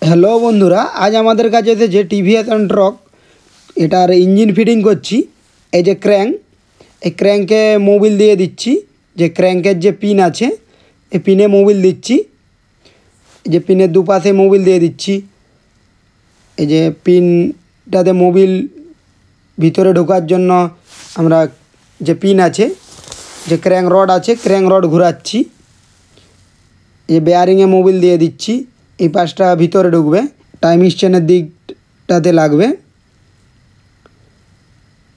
Hello বন্ধুরা, আজ আমাদের কাছে এসেছে টিভিএস অ্যান্ট্রক। এটার ইঞ্জিন ফিটিং করছি। এই যে ক্র্যাঙ্ক, এই ক্র্যাঙ্কে মোবিল দিয়ে দিচ্ছি। যে ক্র্যাঙ্কের যে পিন আছে, এই পিনে মোবিল দিচ্ছি। এই যে পিনের দুপাশে মোবিল দিয়ে দিচ্ছি। এই যে পিনটাতে মোবিল ভিতরে ঢোকার জন্য আমরা যে পিন আছে, যে ক্র্যাঙ্ক রড আছে, ক্র্যাঙ্ক রড ঘোরাচ্ছি। এই যে বেয়ারিংয়ে মোবিল দিয়ে দিচ্ছি। এই পাশটা ভিতরে ঢুকবে, টাইমিং চেনের দিকটাতে লাগবে।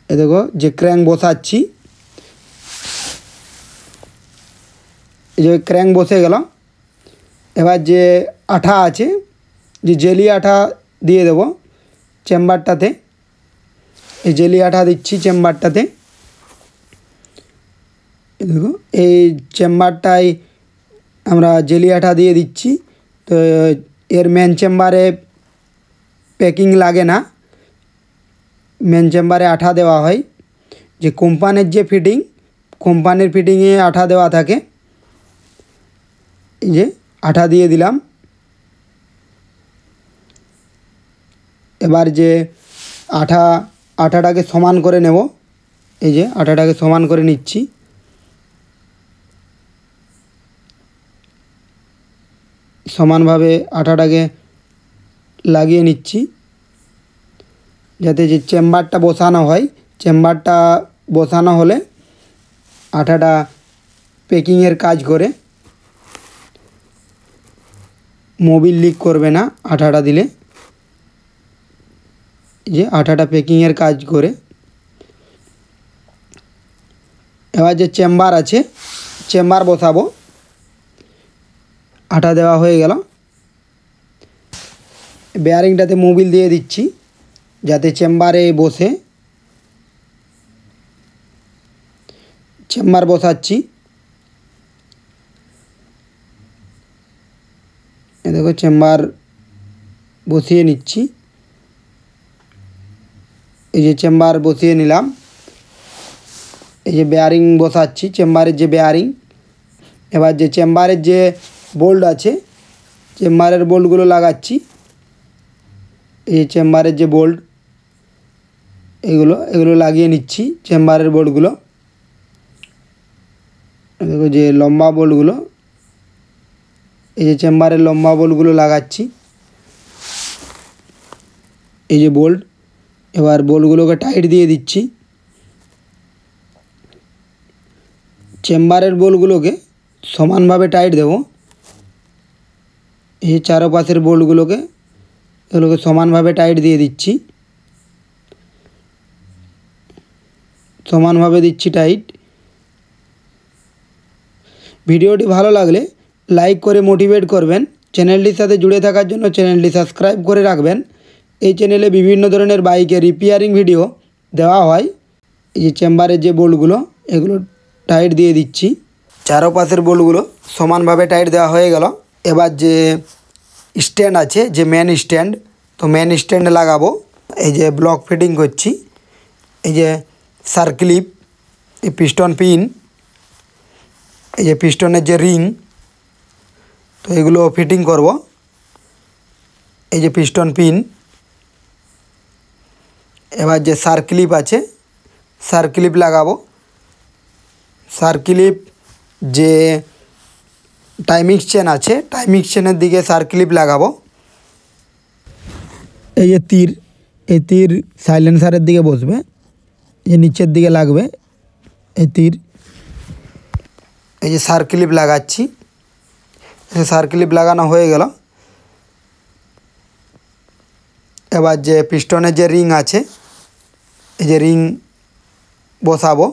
এ দেখো যে ক্র্যাঙ্ক বসাচ্ছি। এই যে ক্র্যাঙ্ক বসে গেল। এবার যে আঠা আছে, যে জেলি আঠা দিয়ে দেবো চেম্বারটাতে। এই জেলি আঠা দিচ্ছি চেম্বারটাতে। দেখো এই চেম্বারটায় আমরা জেলি আঠা দিয়ে দিচ্ছি। তো এর মেন চেম্বারে প্যাকিং লাগে না, মেন চেম্বারে আঠা দেওয়া হয়। যে কোম্পানির যে ফিটিং, কোম্পানির ফিটিংয়ে আঠা দেওয়া থাকে। এই যে আঠা দিয়ে দিলাম। এবার যে আঠাটাকে সমান করে নেব। এই যে আঠাটাকে সমান করে নিচ্ছি। সমানভাবে আঠাটাকে লাগিয়ে নিচ্ছি, যাতে যে চেম্বারটা বসানো হয়, চেম্বারটা বসানো হলে আঠাটা প্যাকিংয়ের কাজ করে, মোবিল লিক করবে না আঠাটা দিলে। যে আঠাটা প্যাকিংয়ের কাজ করে। এবার যে চেম্বার আছে, চেম্বার বসাবো। আঠা দেওয়া হয়ে গেল। বেয়ারিংটাতে মোবিল দিয়ে দিচ্ছি যাতে চেম্বারে বসে। চেম্বার বসাচ্ছি। এ দেখো চেম্বার বসিয়ে নিচ্ছি। এই যে চেম্বার বসিয়ে নিলাম। এই যে বেয়ারিং বসাচ্ছি, চেম্বারের যে বেয়ারিং। এবার যে চেম্বারের যে বোল্ট আছে, চেম্বারের বোল্টগুলো লাগাচ্ছি। এই চেম্বারের যে বোল্ট, এগুলো লাগিয়ে নিচ্ছি চেম্বারের বোল্টগুলো। দেখো যে লম্বা বোল্টগুলো, এই যে চেম্বারের লম্বা বোল্টগুলো লাগাচ্ছি। এই যে বোল্ট, এবার বোল্টগুলোকে টাইট দিয়ে দিচ্ছি। চেম্বারের বোল্টগুলোকে সমানভাবে টাইট দেবো। এই চারপাশের বোল্টগুলোকে, এগুলোকে সমানভাবে টাইট দিয়ে দিচ্ছি। সমানভাবে দিচ্ছি টাইট। ভিডিওটি ভালো লাগলে লাইক করে মোটিভেট করবেন। চ্যানেলটির সাথে জুড়ে থাকার জন্য চ্যানেলটি সাবস্ক্রাইব করে রাখবেন। এই চ্যানেলে বিভিন্ন ধরনের বাইকের রিপেয়ারিং ভিডিও দেওয়া হয়। এই যে চেম্বারের যে বোল্টগুলো, এগুলো টাইট দিয়ে দিচ্ছি। চারপাশের বোল্টগুলো সমানভাবে টাইট দেওয়া হয়ে গেল। এবার যে স্ট্যান্ড আছে, যে মেন স্ট্যান্ড, তো মেন স্ট্যান্ড লাগাবো। এই যে ব্লক ফিটিং করছি। এই যে সার্ক্লিপ, এই পিস্টন পিন, এই যে পিস্টনের যে রিং, তো এগুলো ফিটিং করব। এই যে পিস্টন পিন। এবার যে সার্ক্লিপ আছে, সার্ক্লিপ লাগাবো। সার্ক্লিপ যে টাইমিং চেন আছে, টাইমিং চেনের দিকে সার্ক্লিপ লাগাবো। এই যে তীর, এই তীর সাইলেন্সারের দিকে বসবে, এই নিচের দিকে লাগবে এই তীর। এই যে সার্ক্লিপ লাগাচ্ছি। সার্ক্লিপ লাগানো হয়ে গেল। এবার যে পিস্টনের যে রিং আছে, এই যে রিং বসাবো।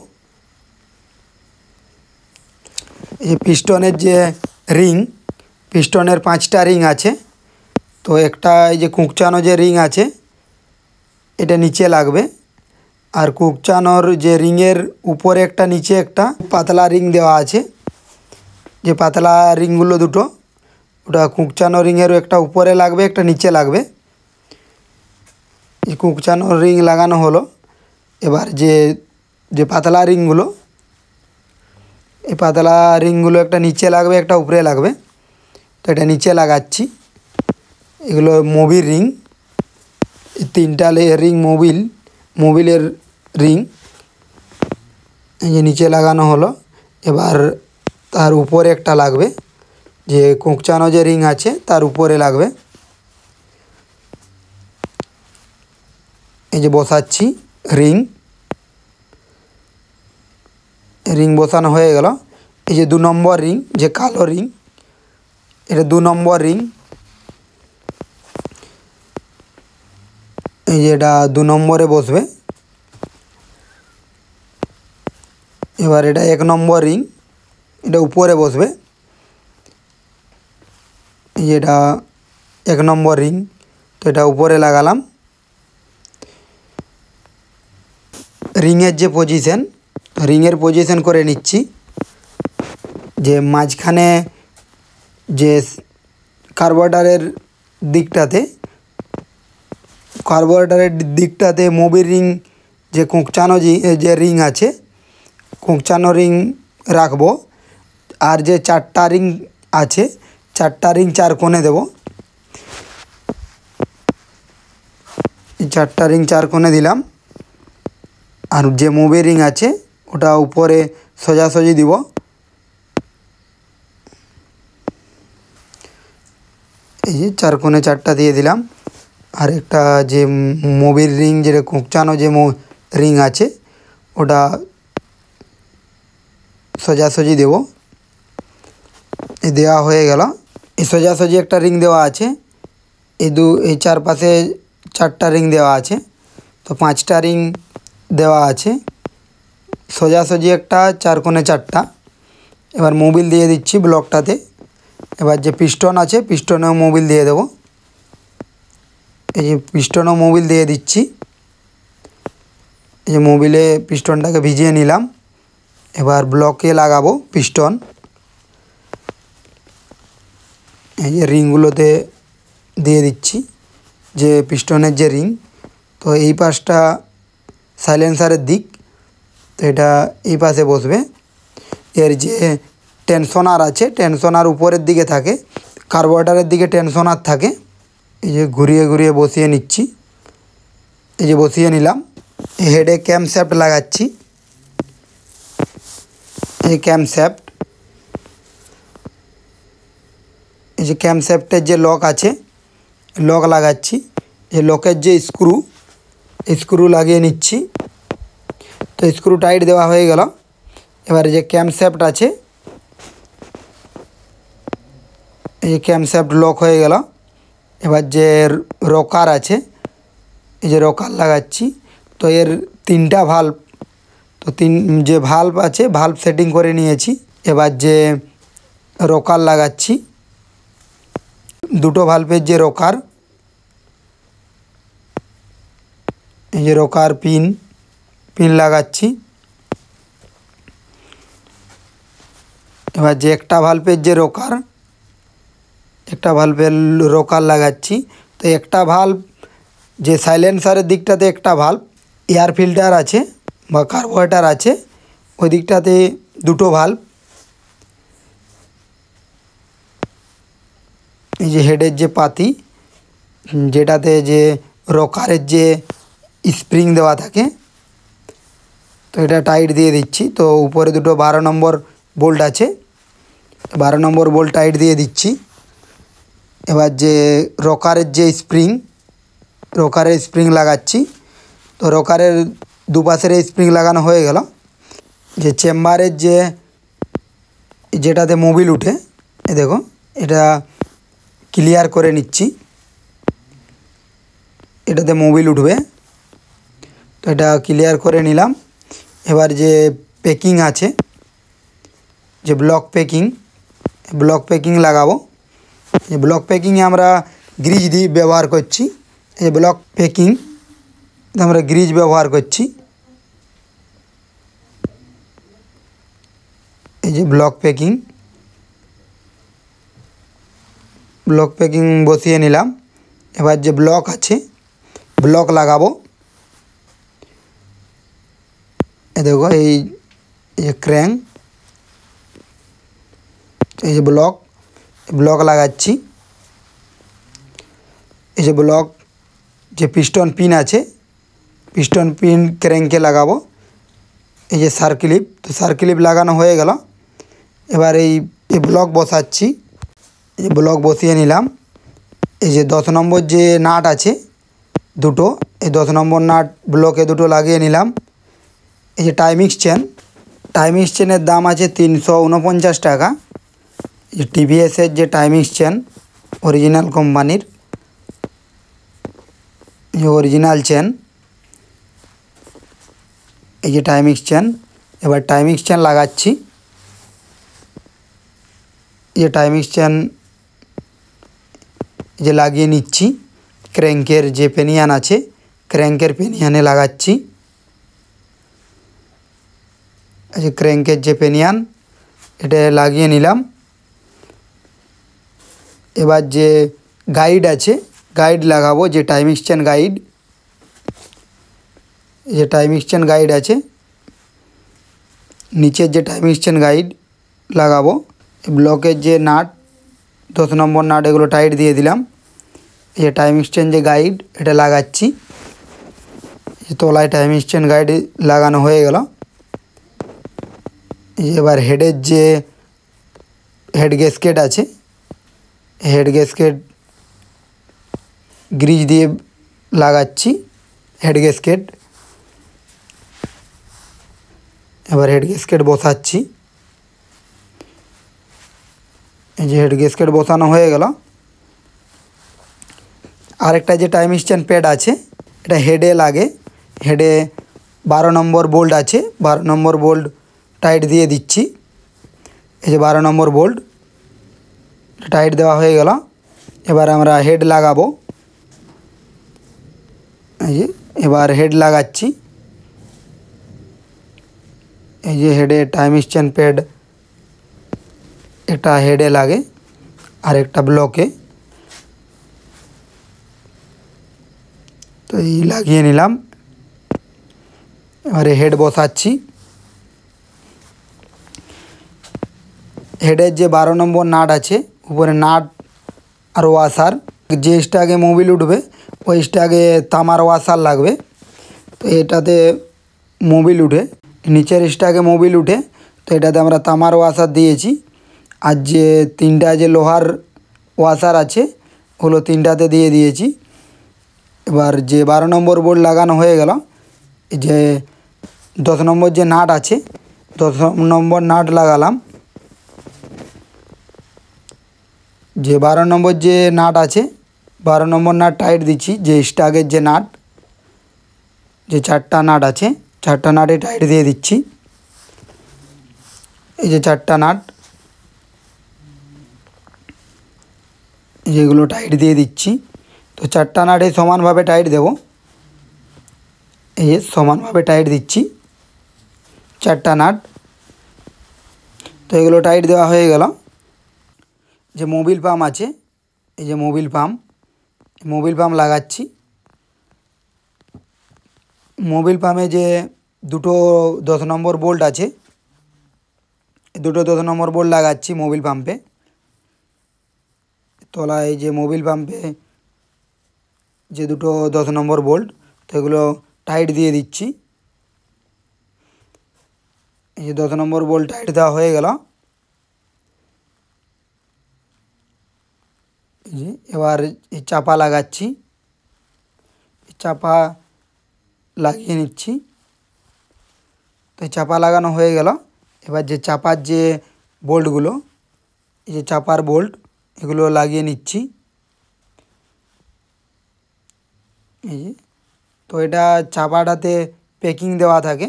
এই যে পিস্টনের যে রিং, পিস্টনের 5টা রিং আছে। তো একটা এই যে কুঁকচানো যে রিং আছে, এটা নিচে লাগবে। আর কুঁকচানোর যে রিংয়ের উপরে একটা, নিচে একটা পাতলা রিং দেওয়া আছে। যে পাতলা রিংগুলো দুটো, ওটা কুঁকচানো রিংয়েরও একটা উপরে লাগবে, একটা নিচে লাগবে। এই কুঁকচানো রিং লাগানো হলো। এবার যে পাতলা রিংগুলো, এই পাতলা রিংগুলো একটা নিচে লাগবে, একটা উপরে লাগবে। তো এটা নিচে লাগাচ্ছি। এগুলো মোবিল রিং, তিনটা রিং মোবিলের রিং। এই যে নিচে লাগানো হলো। এবার তার উপরে একটা লাগবে, যে কোঁকচানো যে রিং আছে তার উপরে লাগবে। এই যে বসাচ্ছি রিং বসানো হয়ে গেল। এই যে 2 নম্বর রিং, যে কালো রিং, এটা 2 নম্বর রিং। এই যে এটা 2 নম্বরে বসবে। এবার এটা 1 নম্বর রিং, এটা উপরে বসবে। এই যে এটা 1 নম্বর রিং, তো এটা উপরে লাগালাম। রিংয়ের পজিশন করে নিচ্ছি, যে মাঝখানে যে কার্বোরেটরের দিকটাতে মোবিল রিং, যে কোঁকচানো যে রিং আছে, কোঁকচানো রিং রাখবো। আর যে 4টা রিং আছে, 4টা রিং 4 কোণে দেব। 4টা রিং 4 কোণে দিলাম। আর যে মোবিল রিং আছে ওটা উপরে সোজাসুজি দিব। এই যে 4 কোণে 4টা দিয়ে দিলাম। আর একটা যে মোবিল রিং, যেটা কোঁকচানো যে রিং আছে ওটা সোজাসুজি দেব। এই দেওয়া হয়ে গেল। এই সোজাসুজি একটা রিং দেওয়া আছে। এই চারপাশে 4টা রিং দেওয়া আছে, তো 5টা রিং দেওয়া আছে। সোজাসুজি একটা, 4 কোণে 4টা। এবার মোবিল দিয়ে দিচ্ছি ব্লকটাতে। এবার যে পিস্টন আছে, পিস্টনেও মোবিল দিয়ে দেব। এই যে পিস্টনও মোবিল দিয়ে দিচ্ছি। এই যে মোবিলে পিস্টনটাকে ভিজিয়ে নিলাম। এবার ব্লকে লাগাবো পিস্টন। এই যে রিংগুলোতে দিয়ে দিচ্ছি, যে পিস্টনের যে রিং। তো এই পাশটা সাইলেন্সারের দিক, তো এটা এই পাশে বসবে। এর যে টেনশনার আছে, টেনশনার উপরের দিকে থাকে, কার্বোরেটরের দিকে টেনশনার থাকে। এই যে ঘুরিয়ে ঘুরিয়ে বসিয়ে নিচ্ছি। এই যে বসিয়ে নিলাম। হেডে ক্যামশ্যাফট লাগাচ্ছি। এই ক্যামশ্যাফট, এই যে ক্যামশ্যাফটের যে লক আছে, লক লাগাচ্ছি। এই লকের যে স্ক্রু লাগিয়ে নিচ্ছি। তো স্ক্রু টাইট দেওয়া হয়ে গেল। এবারে যে ক্যামশ্যাফট আছে, এই যে ক্যামশ্যাফট লক হয়ে গেল। এবার যে রকার আছে, এই যে রকার লাগাচ্ছি। তো এর 3টা ভাল্ব, তো যে ভাল্ব আছে, ভাল্ব সেটিং করে নিয়েছি। এবার যে রকার লাগাচ্ছি, 2টো ভাল্বের যে রকার, এই যে রকার পিন লাগাচ্ছি। এবার যে একটা ভাল্বের যে একটা ভাল্বের রকার লাগাচ্ছি। তো একটা ভাল্ব, যে সাইলেন্সারের দিকটাতে একটা ভাল্ব, এয়ার ফিল্টার আছে বা কার্বোরেটর আছে ওই দিকটাতে 2টো ভাল্ব। এই যে হেডের যে পাতি, যেটাতে যে রকারের যে স্প্রিং দেওয়া থাকে, তো এটা টাইট দিয়ে দিচ্ছি। তো উপরে 2টো 12 নম্বর বোল্ট আছে, 12 নম্বর বোল্ট টাইট দিয়ে দিচ্ছি। এবার যে রকারের স্প্রিং লাগাচ্ছি। তো রকারের দুপাশের স্প্রিং লাগানো হয়ে গেল। যে চেম্বারের যেটাতে মোবিল উঠে, এই দেখো, এটা ক্লিয়ার করে নিচ্ছি। এটাতে মোবিল উঠবে, তো এটা ক্লিয়ার করে নিলাম। এবার যে প্যাকিং আছে, যে ব্লক প্যাকিং লাগাবো। এই ব্লক প্যাকিংয়ে আমরা গ্রিজ দিয়ে ব্যবহার করছি। এই ব্লক প্যাকিং আমরা গ্রিজ ব্যবহার করছি। এই যে ব্লক প্যাকিং বসিয়ে নিলাম। এবার যে ব্লক আছে, ব্লক লাগাবো। এই দেখো, এই যে ক্র্যাঙ্ক, এই যে ব্লক লাগাচ্ছি। যে ব্লক যে পিস্টন পিন আছে, পিস্টন পিন ক্র্যাঙ্কে লাগাবো। এই যে সার্কিলিপ, তো সার্কিলিপ লাগানো হয়ে গেল। এবার এই ব্লক বসাচ্ছি। এই যে ব্লক বসিয়ে নিলাম। এই যে 10 নম্বর যে নাট আছে দুটো, এই 10 নম্বর নাট ব্লকে দুটো লাগিয়ে নিলাম। এই যে টাইমিক্স চেন, টাইমিক্স চেনের দাম আছে 349 টাকা। এই যে টিভিএসের যে টাইমিক্স চেন অরিজিনাল কোম্পানির, এই যে অরিজিনাল চেন, এই যে টাইমিক্স চেন। এবার টাইমিক্স চেন লাগাচ্ছি। এই যে টাইমিক্স চেন যে লাগিয়ে নিচ্ছি। ক্র্যাঙ্কের যে পেনিয়ান আছে, ক্র্যাঙ্কের পেনিয়ানে লাগাচ্ছি। এই যে ক্র্যাঙ্কের যে পেনিয়ান, এটা লাগিয়ে নিলাম। এবার যে গাইড আছে, গাইড লাগাবো, যে টাইমিক্স চেন গাইড, যে টাইমিক্স চেন গাইড আছে নিচের যে টাইমিক্স চেন গাইড লাগাবো। ব্লকের যে নাট 10 নম্বর নাট, এগুলো টাইট দিয়ে দিলাম। এই যে টাইমিক্স চেন যে গাইড, এটা লাগাচ্ছি। তলায় টাইমিক্স চেন গাইড লাগানো হয়ে গেল। এবার হেডের যে হেড গ্যাসকেট আছে, হেড গ্যাসকেট গ্রিজ দিয়ে লাগাচ্ছি হেড গ্যাসকেট। এবার হেড গ্যাসকেট বসাচ্ছি। এই যে হেড গ্যাসকেট বসানো হয়ে গেল। আরেকটা যে টাইমিক্স চেন প্যাড আছে, এটা হেডে লাগে। হেডে 12 নম্বর বোল্ট আছে, 12 নম্বর বোল্ট টাইট দিয়ে দিচ্ছি। এই যে 12 নম্বর বোল্ট টাইট দেওয়া হয়ে গেল। এবার আমরা হেড লাগাবো। এই যে এবার হেড লাগাচ্ছি। এই যে হেডে টাইমিক্স চেন প্যাড একটা হেডে লাগে আর একটা ব্লকে, তো এই লাগিয়ে নিলাম। এবারে হেড বসাচ্ছি। হেডের যে 12 নম্বর নাট আছে, উপরে নাট আর ওয়াশার, যে স্টাগে মোবিল উঠবে ওই স্টাগে তামার ওয়াশার লাগবে। তো এটাতে মোবিল উঠে, নিচের স্টাগে মোবিল উঠে, তো এটাতে আমরা তামার ওয়াশার দিয়েছি। আর যে 3টা যে লোহার ওয়াশার আছে, ওগুলো 3টাতে দিয়ে দিয়েছি। এবার যে 12 নম্বর বোল্ট লাগানো হয়ে গেল। এই যে 10 নম্বর যে নাট আছে, 10 নম্বর নাট লাগালাম। যে 12 নম্বর যে নাট আছে, 12 নম্বর নাট টাইট দিচ্ছি। যে স্টাগের যে নাট, যে 4টা নাট আছে, 4টা নাটে টাইট দিয়ে দিচ্ছি। এই যে 4টা নাট, যেগুলো টাইট দিয়ে দিচ্ছি। তো 4টা নাটে সমানভাবে টাইট দেব। এই যে সমানভাবে টাইট দিচ্ছি 4টা নাট। তো এগুলো টাইট দেওয়া হয়ে গেল। যে মোবিল পাম্প আছে, এই যে মোবিল পাম্প লাগাচ্ছি। মোবিল পাম্পে যে দুটো 10 নম্বর বোল্ট আছে, দুটো 10 নম্বর বোল্ট লাগাচ্ছি মোবিল পাম্পে। তলায় যে মোবিল পাম্পে যে দুটো 10 নম্বর বোল্ট, তো এগুলো টাইট দিয়ে দিচ্ছি। এই যে 10 নম্বর বোল্ট টাইট দেওয়া হয়ে গেল। এই যে এবার এই চাপা লাগাচ্ছি, চাপা লাগিয়ে নিচ্ছি। তো চাপা লাগানো হয়ে গেল। এবার যে চাপার যে বোল্টগুলো, এই যে চাপার বোল্ট, এগুলো লাগিয়ে নিচ্ছি। এই যে, তো এটা চাপাটাতে প্যাকিং দেওয়া থাকে।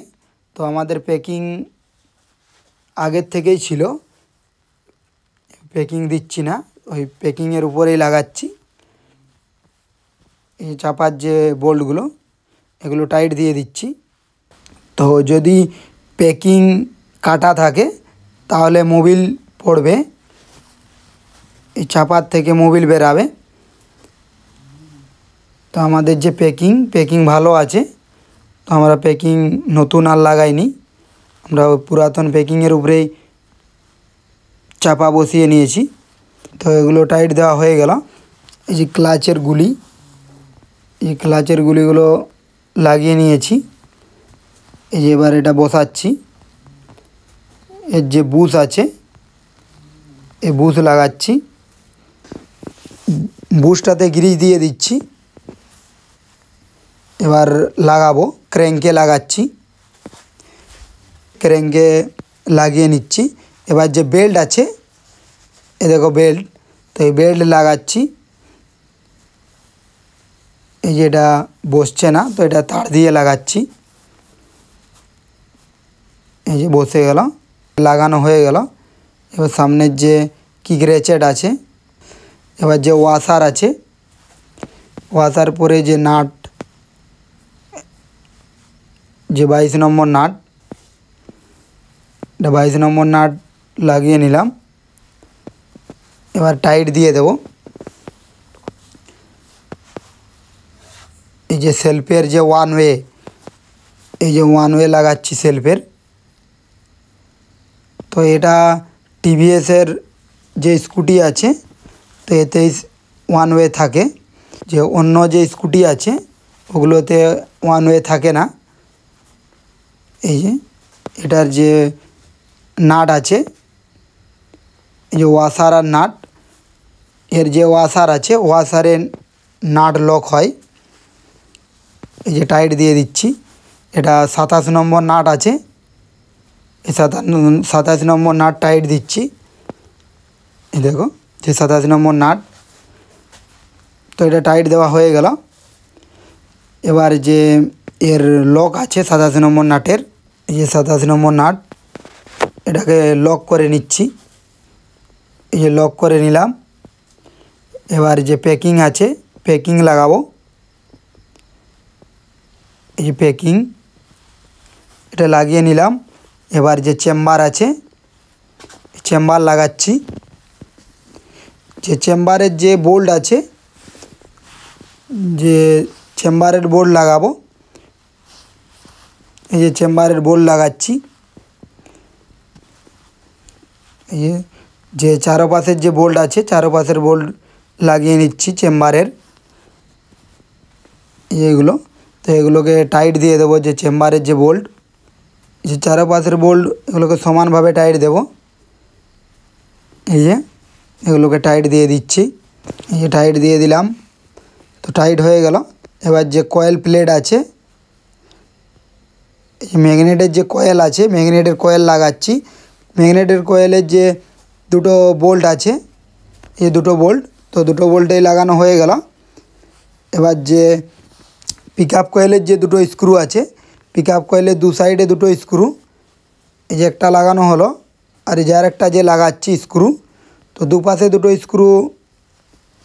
তো আমাদের প্যাকিং আগের থেকেই ছিল, প্যাকিং দিচ্ছি না, ওই প্যাকিংয়ের উপরেই লাগাচ্ছি। এই চাপার যে বোল্টগুলো, এগুলো টাইট দিয়ে দিচ্ছি। তো যদি প্যাকিং কাটা থাকে তাহলে মোবিল পড়বে, এই চাপার থেকে মোবিল বেরাবে। তো আমাদের যে প্যাকিং ভালো আছে, তো আমরা প্যাকিং নতুন আর লাগাইনি, আমরা পুরাতন প্যাকিংয়ের উপরেই চাপা বসিয়ে নিয়েছি। তো এগুলো টাইট দেওয়া হয়ে গেল। এই যে ক্লাচের গুলি, এই ক্লাচের গুলিগুলো লাগিয়ে নিয়েছি। এই যে এবার এটা বসাচ্ছি। এর যে বুশ আছে এই বুশ লাগাচ্ছি। বুশটাতে গ্রিজ দিয়ে দিচ্ছি। এবার লাগাবো, ক্র্যাঙ্কে লাগাচ্ছি। ক্র্যাঙ্কে লাগিয়ে নিচ্ছি। এবার যে বেল্ট আছে, এ দেখো বেল্ট, তো এই বেল্ট লাগাচ্ছি। এই যে এটা বসছে না, তো এটা তার দিয়ে লাগাচ্ছি। এই যে বসে গেল, লাগানো হয়ে গেল। এবার সামনের যে কিক রেচেট আছে, এবার যে ওয়াশার আছে, ওয়াশার পরে যে নাট, যে 22 নম্বর নাট, এটা 22 নম্বর নাট লাগিয়ে নিলাম। এবার টাইট দিয়ে দেব। এই যে সেলফের যে ওয়ান ওয়ে, এই যে ওয়ান ওয়ে লাগাচ্ছি সেলফের। তো এটা টিভিএসের যে স্কুটি আছে, তো এতে ওয়ান ওয়ে থাকে। যে অন্য যে স্কুটি আছে ওগুলোতে ওয়ান ওয়ে থাকে না। এই যে এটার যে নাট আছে, এই যে ওয়াশার আর নাট, এর যে ওয়াশার আছে ওয়াশারের নাট লক হয়। এই যে টাইট দিয়ে দিচ্ছি। এটা 27 নম্বর নাট আছে, এই 27 নম্বর নাট টাইট দিচ্ছি। এই দেখো যে 27 নম্বর নাট, তো এটা টাইট দেওয়া হয়ে গেল। এবার যে এর লক আছে 27 নম্বর নাটের, এই যে 27 নম্বর নাট, এটাকে লক করে নিচ্ছি। এই যে লক করে নিলাম। এবার যে প্যাকিং আছে, প্যাকিং লাগাবো। এই যে প্যাকিং, এটা লাগিয়ে নিলাম। এবার যে চেম্বার আছে, চেম্বার লাগাচ্ছি। যে চেম্বারের যে বোল্ট আছে, যে চেম্বারের বোল্ট লাগাবো। এই যে চেম্বারের বোল্ট লাগাচ্ছি। এই যে চারপাশের যে বোল্ট আছে, চারপাশের বোল্ট লাগিয়ে নিচ্ছি চেম্বারের। এইগুলো, তো এগুলোকে টাইট দিয়ে দেবো। যে চেম্বারের যে বোল্ট, যে চারপাশের বোল্ট, এগুলোকে সমানভাবে টাইট দেব। এই যে এগুলোকে টাইট দিয়ে দিচ্ছি। এই যে টাইট দিয়ে দিলাম, তো টাইট হয়ে গেল। এবার যে কয়েল প্লেট আছে, এই যে ম্যাগনেটের যে কয়েল আছে, ম্যাগনেটের কয়েল লাগাচ্ছি। ম্যাগনেটের কয়েলের যে দুটো বোল্ট আছে, এই দুটো বোল্ট, তো দুটো বোল্টেই লাগানো হয়ে গেল। এবার যে পিক আপ কয়েলের যে দুটো স্ক্রু আছে, পিক আপ কয়েলের দু সাইডে দুটো স্ক্রু, এই যে একটা লাগানো হলো, আর এই যে আরেকটা যে লাগাচ্ছি স্ক্রু, তো দুপাশে দুটো স্ক্রু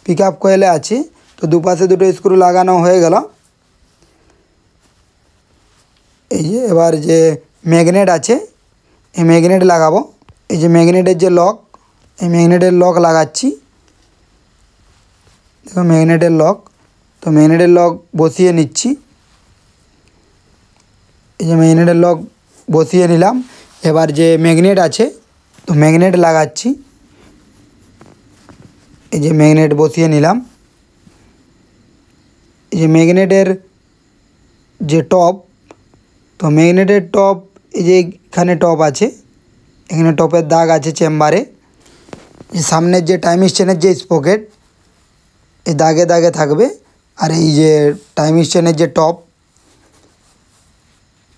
পিক আপ কয়েলে আছে, তো দুপাশে দুটো স্ক্রু লাগানো হয়ে গেল। এই যে এবার যে ম্যাগনেট আছে, এই ম্যাগনেট লাগাবো। এই যে ম্যাগনেটের যে লক, এই ম্যাগনেটের লক লাগাচ্ছি। দেখো ম্যাগনেটের লক, তো ম্যাগনেটের লক বসিয়ে নিচ্ছি। এই যে ম্যাগনেটের লক বসিয়ে নিলাম। এবার যে ম্যাগনেট আছে, তো ম্যাগনেট লাগাচ্ছি। এই যে ম্যাগনেট বসিয়ে নিলাম। এই যে ম্যাগনেটের যে টপ, তো ম্যাগনেটের টপ, এই যে এখানে টপ আছে, এখানে টপের দাগ আছে চেম্বারে। সামনের যে টাইম স্টেনের যে স্পকেট, এই দাগে দাগে থাকবে। আর এই যে টাইম স্টেনের যে টপ,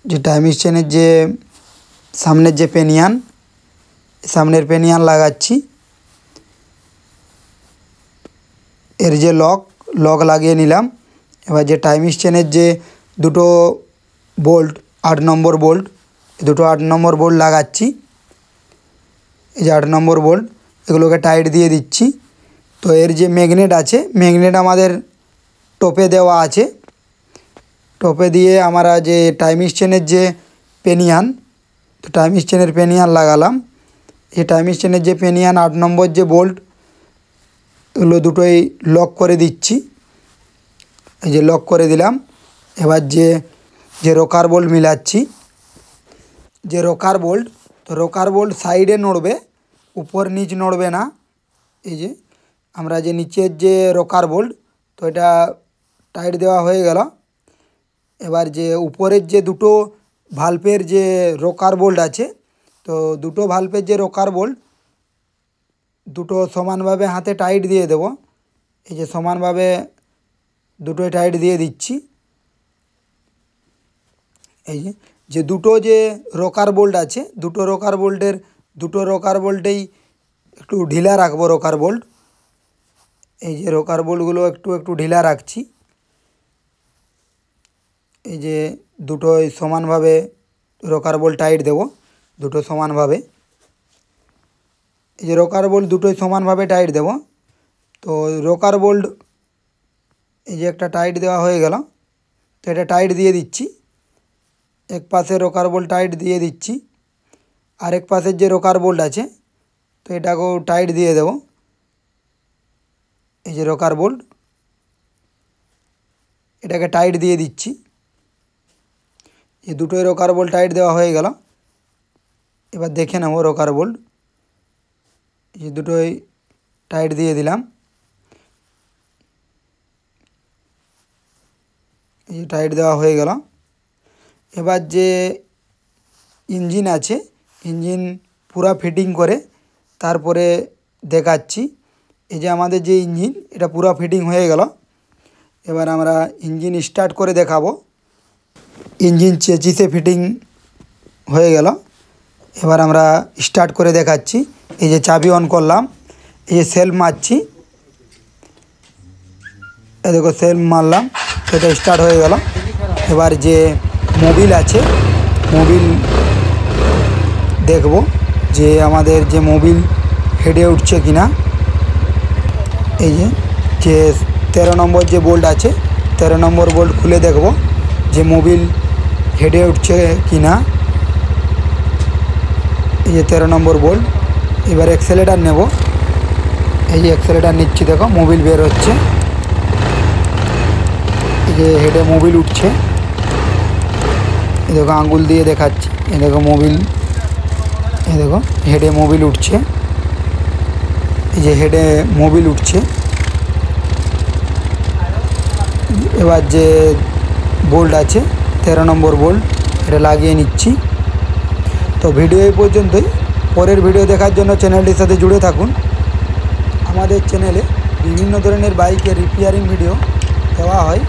যে টাইম স্টেনের যে সামনের যে পেনিয়ান, সামনের পেনিয়ান লাগাচ্ছি। এর যে লক, লক লাগিয়ে নিলাম। এবার যে টাইম স্টেনের যে দুটো বোল্ট, 8 নম্বর বোল্ট, দুটো 8 নম্বর বোল্ট লাগাচ্ছি। এই যে 8 নম্বর বোল্ট, এগুলোকে টাইট দিয়ে দিচ্ছি। তো এর যে ম্যাগনেট আছে, ম্যাগনেট আমাদের টোপে দেওয়া আছে। টোপে দিয়ে আমরা যে টাইম স্টেনের যে পেনিয়ান, তো টাইম স্টেনের পেনিয়ান লাগালাম। এই টাইম স্টেনের যে পেনিয়ান 8 নম্বর যে বোল্ট, এগুলো দুটোই লক করে দিচ্ছি। এই যে লক করে দিলাম। এবার যে রকার বোল্ট মিলাচ্ছি, যে রকার বোল্ট, তো রকার বোল্ট সাইডে নড়বে, উপর নিচ নড়বে না। এই যে আমরা যে নিচের যে রকার বোল্ট, তো এটা টাইট দেওয়া হয়ে গেল। এবার যে উপরের যে দুটো ভাল্বের যে রকার বোল্ট আছে, তো দুটো ভাল্বের যে রকার বোল্ট দুটো সমানভাবে হাতে টাইট দিয়ে দেব। এই যে সমানভাবে দুটোই টাইট দিয়ে দিচ্ছি। এই যে দুটো যে রকার বোল্ট আছে, দুটো রকার বোল্টেই একটু ঢিলা রাখবো রকার বোল্ট। এই যে রকার বোল্টগুলো একটু ঢিলা রাখছি। এই যে দুটোই সমানভাবে রকার বোল্ট টাইট দেব, দুটো সমানভাবে। এই যে রকার বোল্ট দুটোই সমানভাবে টাইট দেব। তো রকার বোল্ট এই যে একটা টাইট দেওয়া হয়ে গেল। তো এটা টাইট দিয়ে দিচ্ছি। এক পাশে রকার বোল্ট টাইট দিয়ে দিচ্ছি, আরেক পাশের যে রকার বোল্ট আছে তো এটাকেও টাইট দিয়ে দেব। এই যে রকার বোল্ট এটাকে টাইট দিয়ে দিচ্ছি। এই দুটোই রকার বোল্ট টাইট দেওয়া হয়ে গেল। এবার দেখে নেব রকার বোল্ট। এই দুটোই টাইট দিয়ে দিলাম। এই টাইট দেওয়া হয়ে গেল। এবার যে ইঞ্জিন আছে, ইঞ্জিন পুরা ফিটিং করে তারপরে দেখাচ্ছি। এই যে আমাদের যে ইঞ্জিন, এটা পুরা ফিটিং হয়ে গেল। এবার আমরা ইঞ্জিন স্টার্ট করে দেখাবো। ইঞ্জিন চেচিসে ফিটিং হয়ে গেল। এবার আমরা স্টার্ট করে দেখাচ্ছি। এই যে চাবি অন করলাম, এই যে সেলফ মারছি, এই দেখো সেলফ মারলাম, সেটা স্টার্ট হয়ে গেল। এবার যে মোবিল আছে, মোবিল দেখব যে আমাদের যে মোবিল হেডে উঠছে কিনা। এই যে 13 নম্বর যে বোল্ট আছে, 13 নম্বর বোল্ট খুলে দেখব যে মোবিল হেডে উঠছে কিনা। এই যে 13 নম্বর বোল্ট। এবার অ্যাক্সেলেটার নেব। এই যে অ্যাক্সেলেটার নিচ্ছি, দেখো মোবিল বের হচ্ছে। এই যে হেডে মোবিল উঠছে, এই দেখো আঙ্গুল দিয়ে দেখাচ্ছি। এই দেখো মোবিল, এই দেখো হেডে মোবিল উঠছে। এই যে হেডে মোবিল উঠছে। এবার যে বোল্ট আছে 13 নম্বর বোল্ট, এটা লাগিয়ে নিচ্ছি। তো ভিডিও এই পর্যন্তই। পরের ভিডিও দেখার জন্য চ্যানেলটির সাথে জুড়ে থাকুন। আমাদের চ্যানেলে বিভিন্ন ধরনের বাইকের রিপেয়ারিং ভিডিও দেওয়া হয়।